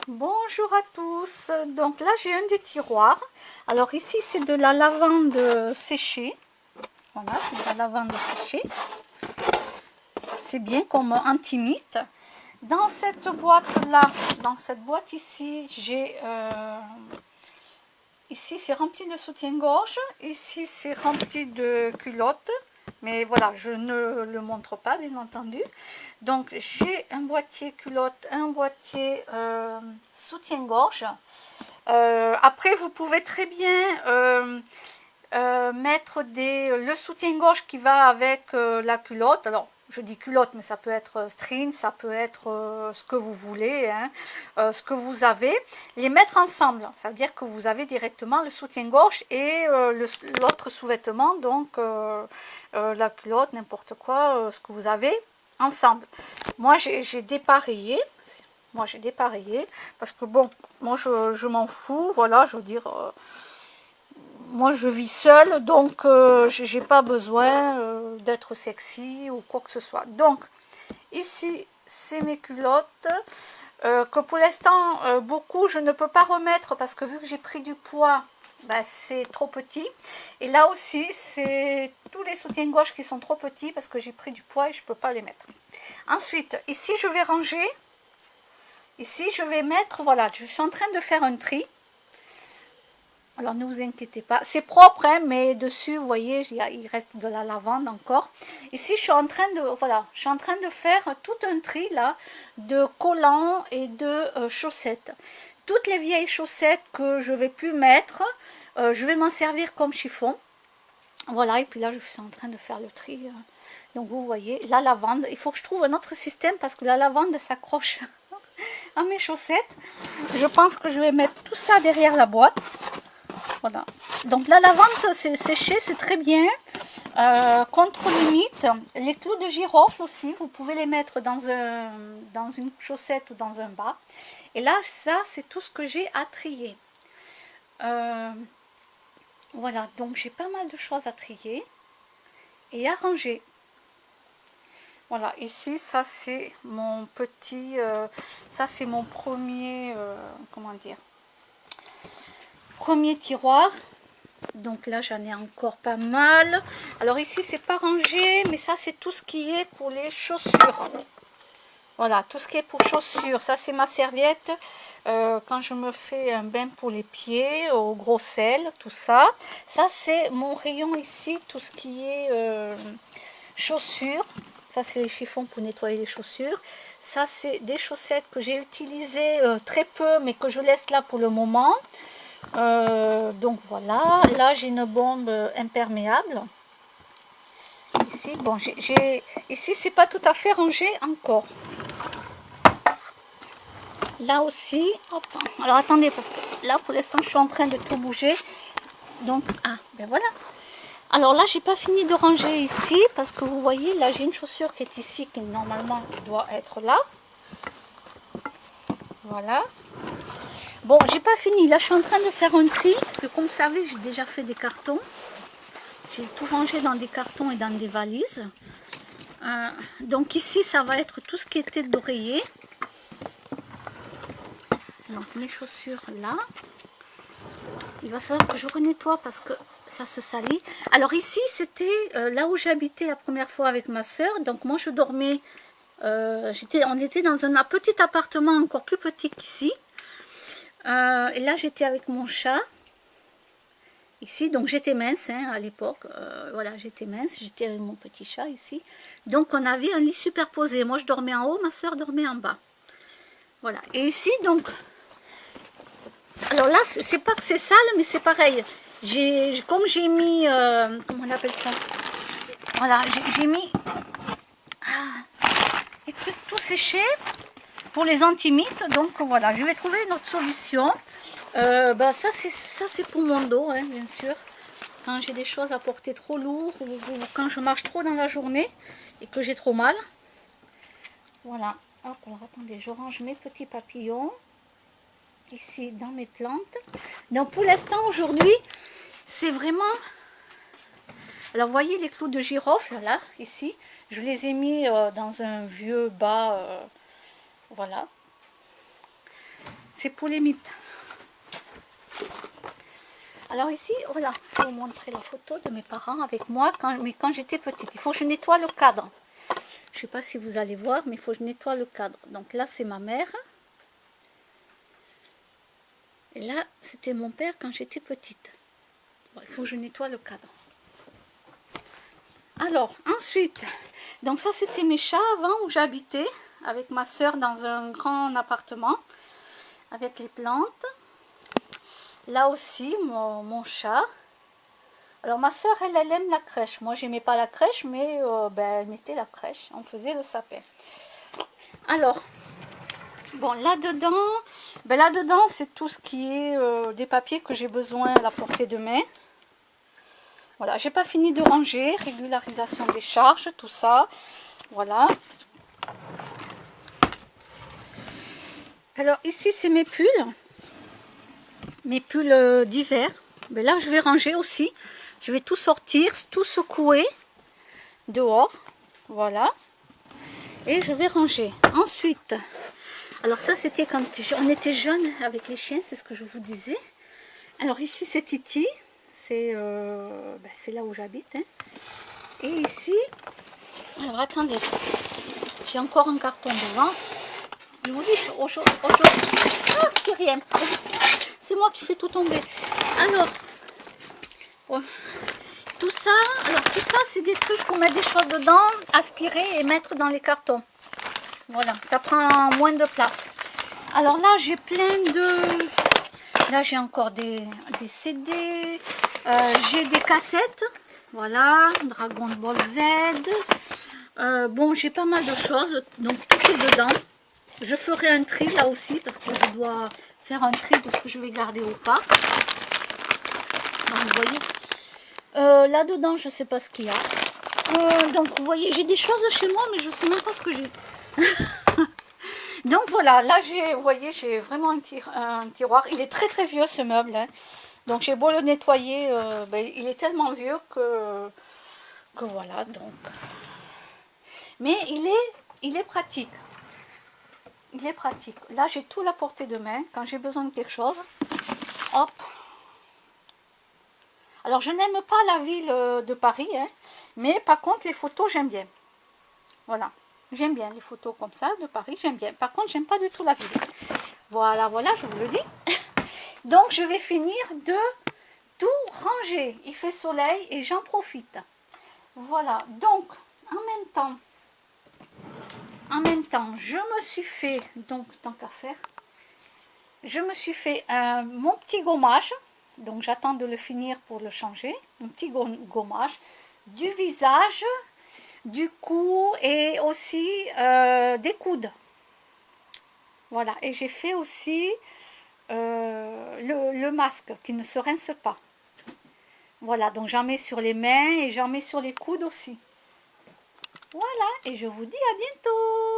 Bonjour à tous, donc là j'ai un des tiroirs. Alors ici c'est de la lavande séchée. Voilà, c'est de la lavande séchée. C'est bien comme antimite. Dans cette boîte là, dans cette boîte ici, j'ai ici c'est rempli de soutien-gorge, ici c'est rempli de culottes. Mais voilà, je ne le montre pas, bien entendu. Donc, j'ai un boîtier culotte, un boîtier soutien-gorge. Après, vous pouvez très bien mettre le soutien-gorge qui va avec la culotte. Alors, je dis culotte, mais ça peut être string, ça peut être ce que vous voulez, hein, ce que vous avez. Les mettre ensemble, ça veut dire que vous avez directement le soutien-gorge et l'autre sous-vêtement, donc la culotte, n'importe quoi, ce que vous avez ensemble. Moi, j'ai dépareillé. Moi, j'ai dépareillé parce que bon, moi, je m'en fous. Voilà, je veux dire, moi, je vis seule, donc j'ai pas besoin d'être sexy ou quoi que ce soit. Donc, ici, c'est mes culottes que pour l'instant, beaucoup, je ne peux pas remettre parce que vu que j'ai pris du poids, ben, c'est trop petit. Et là aussi, c'est tous les soutiens-gorge qui sont trop petits parce que j'ai pris du poids et je ne peux pas les mettre. Ensuite, ici, je vais ranger. Ici, je vais mettre, voilà, je suis en train de faire un tri. Alors, ne vous inquiétez pas. C'est propre, hein, mais dessus, vous voyez, il reste de la lavande encore. Ici, je suis en train de, voilà, je suis en train de faire tout un tri, là, de collants et de chaussettes. Toutes les vieilles chaussettes que je vais plus mettre, je vais m'en servir comme chiffon. Voilà, et puis là, je suis en train de faire le tri. Donc, vous voyez, la lavande. Il faut que je trouve un autre système parce que la lavande s'accroche à mes chaussettes. Je pense que je vais mettre tout ça derrière la boîte. Voilà. Donc la lavande séchée, c'est très bien. Contre limite, les clous de girofle aussi, vous pouvez les mettre dans une chaussette ou dans un bas. Et là, ça, c'est tout ce que j'ai à trier. Voilà, donc j'ai pas mal de choses à trier et à ranger. Voilà, ici, ça c'est mon petit, ça c'est mon premier, comment dire, premier tiroir. Donc là, j'en ai encore pas mal. Alors ici, c'est pas rangé, mais ça, c'est tout ce qui est pour les chaussures. Voilà, tout ce qui est pour chaussures. Ça, c'est ma serviette. Quand je me fais un bain pour les pieds, au gros sel, tout ça. Ça, c'est mon rayon ici, tout ce qui est chaussures. Ça, c'est les chiffons pour nettoyer les chaussures. Ça, c'est des chaussettes que j'ai utilisées très peu, mais que je laisse là pour le moment. Donc voilà, là j'ai une bombe imperméable. Ici, bon, ici c'est pas tout à fait rangé encore. Là aussi, hop. Alors attendez, parce que là pour l'instant je suis en train de tout bouger. Donc, ah, ben voilà. Alors là, j'ai pas fini de ranger ici parce que vous voyez, là j'ai une chaussure qui est ici qui normalement doit être là. Voilà. Bon, j'ai pas fini. Là, je suis en train de faire un tri parce que comme vous savez, j'ai déjà fait des cartons. J'ai tout rangé dans des cartons et dans des valises. Donc ici, ça va être tout ce qui était d'oreiller. Donc mes chaussures là. Il va falloir que je renettoie parce que ça se salit. Alors ici, c'était là où j'habitais la première fois avec ma soeur. Donc moi, je dormais. On était dans un petit appartement encore plus petit qu'ici. Et là, j'étais avec mon chat. Ici, donc j'étais mince hein, à l'époque, voilà, j'étais mince, j'étais avec mon petit chat ici. Donc on avait un lit superposé, moi je dormais en haut, ma soeur dormait en bas. Voilà, et ici donc, alors là, c'est pas que c'est sale, mais c'est pareil. Comme j'ai mis, comment on appelle ça? Voilà, j'ai mis les trucs tout séchés pour les antimites, donc voilà, je vais trouver une autre solution. Bah ça c'est pour mon dos, hein, bien sûr. Quand j'ai des choses à porter trop lourd ou quand je marche trop dans la journée et que j'ai trop mal. Voilà. Hop, alors attendez, je range mes petits papillons ici dans mes plantes. Donc pour l'instant aujourd'hui, c'est vraiment... Alors vous voyez les clous de girofle là, ici, je les ai mis dans un vieux bas, voilà. c'est pour les mythes. Alors ici, voilà, je vais vous montrer la photo de mes parents avec moi quand j'étais petite. Il faut que je nettoie le cadre. Je ne sais pas si vous allez voir, mais il faut que je nettoie le cadre. Donc là, c'est ma mère. Et là, c'était mon père quand j'étais petite. Bon, il faut que je nettoie le cadre. Alors, ensuite, donc ça, c'était mes chats avant où j'habitais avec ma soeur dans un grand appartement avec les plantes. Là aussi, mon chat. Alors, ma soeur, elle aime la crèche. Moi, j'aimais pas la crèche, mais elle mettait la crèche. On faisait le sapin. Alors, bon, là-dedans, c'est tout ce qui est des papiers que j'ai besoin à la portée de main. Voilà, j'ai pas fini de ranger, régularisation des charges, tout ça. Voilà. Alors, ici, c'est mes pulls d'hiver. Mais là, je vais ranger aussi. Je vais tout sortir, tout secouer dehors. Voilà. Et je vais ranger. Ensuite, alors ça, c'était quand on était jeunes avec les chiens, c'est ce que je vous disais. Alors ici, c'est Titi. C'est là où j'habite. Hein. Et ici, alors attendez, j'ai encore un carton devant. Je vous dis, aujourd'hui, ah, c'est rien. C'est moi qui fais tout tomber. Alors, tout ça, c'est des trucs pour mettre des choses dedans, aspirer et mettre dans les cartons. Voilà, ça prend moins de place. Alors là, j'ai plein de... Là, j'ai encore des CD, j'ai des cassettes. Voilà, Dragon Ball Z. Bon, j'ai pas mal de choses, donc tout est dedans. Je ferai un tri là aussi, parce que je dois faire un tri de ce que je vais garder ou pas. Donc, vous voyez, là-dedans, je sais pas ce qu'il y a. Donc, vous voyez, j'ai des choses chez moi, mais je sais même pas ce que j'ai. Donc, voilà, là, vous voyez, j'ai vraiment un tiroir. Il est très, très vieux, ce meuble. Hein. Donc, j'ai beau le nettoyer, il est tellement vieux que voilà, donc. Mais il est pratique. Il est pratique. Là, j'ai tout à la portée de main. Quand j'ai besoin de quelque chose, hop. Alors, je n'aime pas la ville de Paris, hein, mais par contre, les photos, j'aime bien. Voilà. J'aime bien les photos comme ça de Paris, j'aime bien. Par contre, j'aime pas du tout la ville. Voilà, voilà, je vous le dis. Donc, je vais finir de tout ranger. Il fait soleil et j'en profite. Voilà. Donc, en même temps, je me suis fait, donc, tant qu'à faire, je me suis fait mon petit gommage. Donc, j'attends de le finir pour le changer. Mon petit gommage du visage, du cou et aussi des coudes. Voilà, et j'ai fait aussi le masque qui ne se rince pas. Voilà, donc j'en mets sur les mains et j'en mets sur les coudes aussi. Voilà, et je vous dis à bientôt.